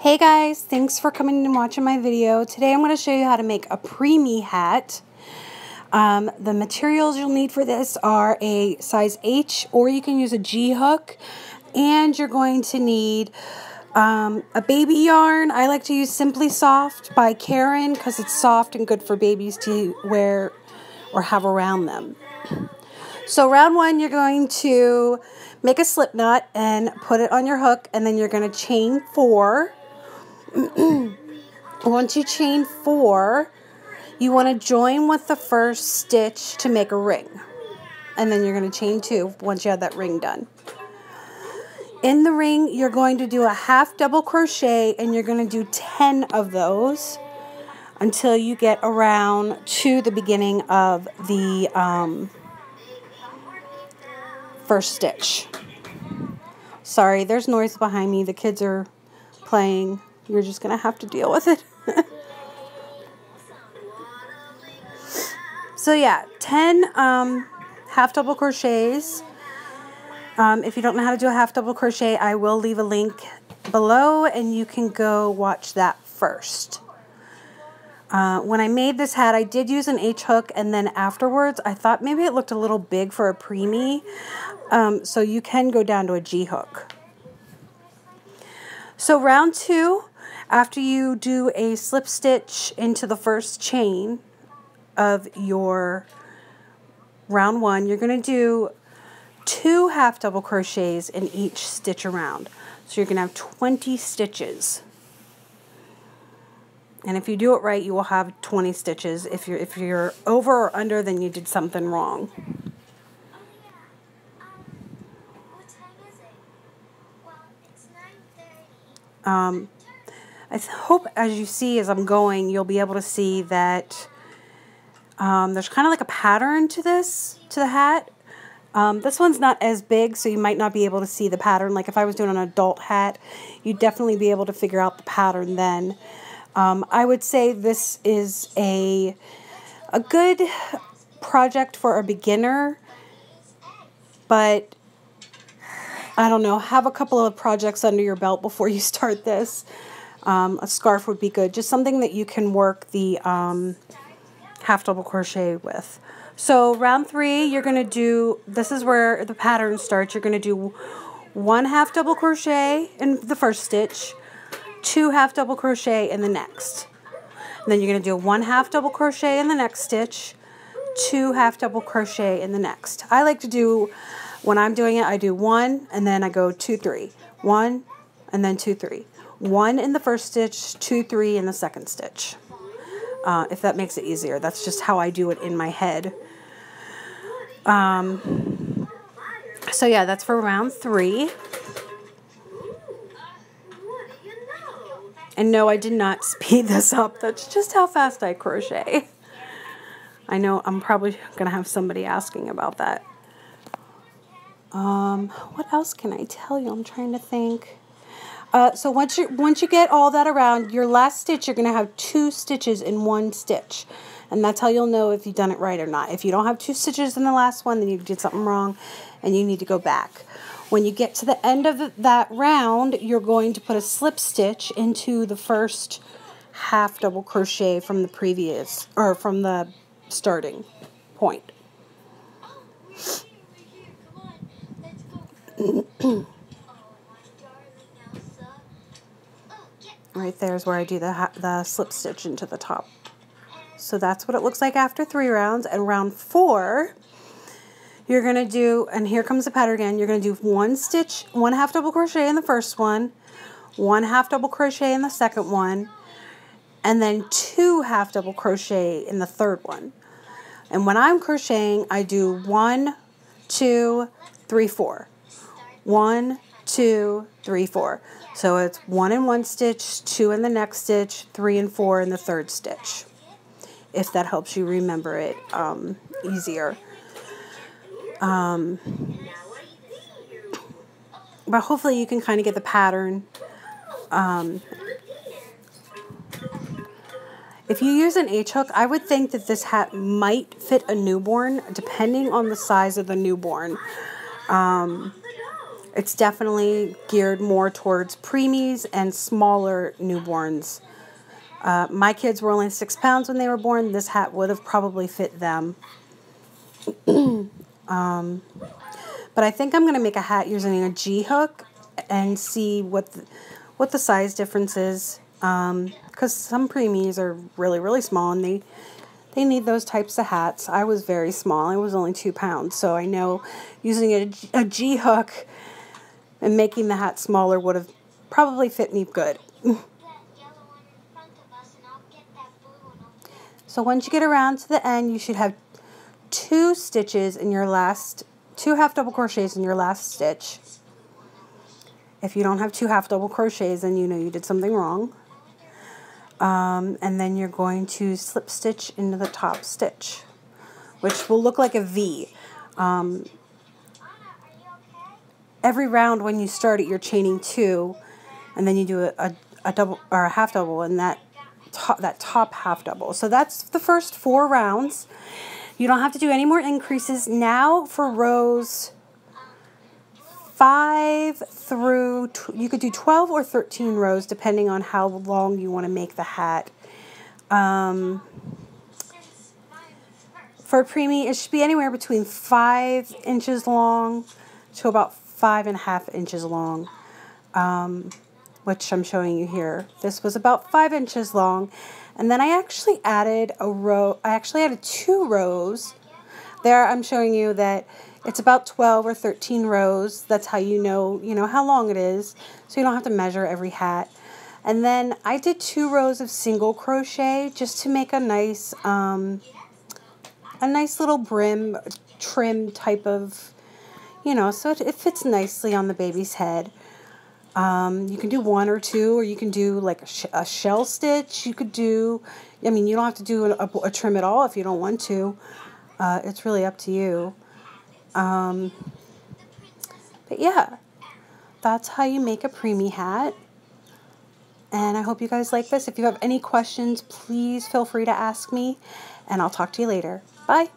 Hey guys, thanks for coming and watching my video. Today I'm going to show you how to make a preemie hat. The materials you'll need for this are a size H, or you can use a G hook, and you're going to need a baby yarn. I like to use Simply Soft by Karen because it's soft and good for babies to wear or have around them. So round one, you're going to make a slip knot and put it on your hook, and then you're going to chain 4. Once you chain 4, you want to join with the first stitch to make a ring. And then you're going to chain 2 once you have that ring done. In the ring, you're going to do a half double crochet, and you're going to do 10 of those until you get around to the beginning of the first stitch. Sorry, there's noise behind me. The kids are playing. You're just going to have to deal with it. So yeah, 10 half double crochets. If you don't know how to do a half double crochet, I will leave a link below and you can go watch that first. When I made this hat, I did use an H hook, and then afterwards I thought maybe it looked a little big for a preemie, so you can go down to a G hook. So round 2, after you do a slip stitch into the first chain of your round 1, you're going to do 2 half double crochets in each stitch around. So you're going to have 20 stitches. And if you do it right, you will have 20 stitches. If you're over or under, then you did something wrong. I hope as you see as I'm going, you'll be able to see that there's kind of like a pattern to the hat. This one's not as big, so you might not be able to see the pattern. Like if I was doing an adult hat, you'd definitely be able to figure out the pattern then. I would say this is a good project for a beginner, but I don't know, have a couple of projects under your belt before you start this. A scarf would be good, just something that you can work the half double crochet with. So round 3, you're going to do, this is where the pattern starts. You're going to do 1 half double crochet in the first stitch, 2 half double crochet in the next. And then you're going to do 1 half double crochet in the next stitch, 2 half double crochet in the next. I like to do, when I'm doing it, I do 1 and then I go 2, 3. 1 and then 2, 3. 1 in the first stitch, 2, 3 in the second stitch. If that makes it easier. That's just how I do it in my head. So yeah, that's for round 3. And no, I did not speed this up. That's just how fast I crochet. I know I'm probably going to have somebody asking about that. What else can I tell you? I'm trying to think. So once you get all that around, your last stitch, you're going to have 2 stitches in 1 stitch. And that's how you'll know if you've done it right or not. If you don't have 2 stitches in the last one, then you did something wrong and you need to go back. When you get to the end of that round, you're going to put a slip stitch into the first half double crochet from the previous, or from the starting point. Right there is where I do the slip stitch into the top. So that's what it looks like after 3 rounds. And round 4, you're going to do, and here comes the pattern again, you're going to do 1 stitch, 1 half double crochet in the first one, 1 half double crochet in the second one, and then 2 half double crochet in the third one. And when I'm crocheting, I do 1, 2, 3, 4. 1, 2, 3, 4. So it's 1 in one stitch, 2 in the next stitch, 3 and 4 in the third stitch. If that helps you remember it easier. But hopefully you can kind of get the pattern. If you use an H hook, I would think that this hat might fit a newborn, depending on the size of the newborn. It's definitely geared more towards preemies and smaller newborns. My kids were only 6 pounds when they were born. This hat would have probably fit them. But I think I'm going to make a hat using a G hook and see what the size difference is. Because some preemies are really, really small and they need those types of hats. I was very small. I was only 2 pounds. So I know using a G hook and making the hat smaller would have probably fit me good. So once you get around to the end, you should have 2 stitches in your last, 2 half double crochets in your last stitch. If you don't have 2 half double crochets, then you know you did something wrong. And then you're going to slip stitch into the top stitch, which will look like a V. Every round when you start it, you're chaining 2, and then you do a double or a half double in that top half double. So that's the first 4 rounds. You don't have to do any more increases. Now for rows 5 through, you could do 12 or 13 rows depending on how long you want to make the hat. For a preemie, it should be anywhere between 5 inches long to about 5.5 inches long, which I'm showing you here. This was about 5 inches long. And then I actually added a row, I actually added 2 rows. There I'm showing you that it's about 12 or 13 rows. That's how you know how long it is. So you don't have to measure every hat. And then I did 2 rows of single crochet just to make a nice little brim trim type of, so it fits nicely on the baby's head. You can do 1 or 2, or you can do like a shell stitch. You could do, you don't have to do a trim at all if you don't want to. It's really up to you. But yeah, that's how you make a preemie hat. And I hope you guys like this. If you have any questions, please feel free to ask me, and I'll talk to you later. Bye.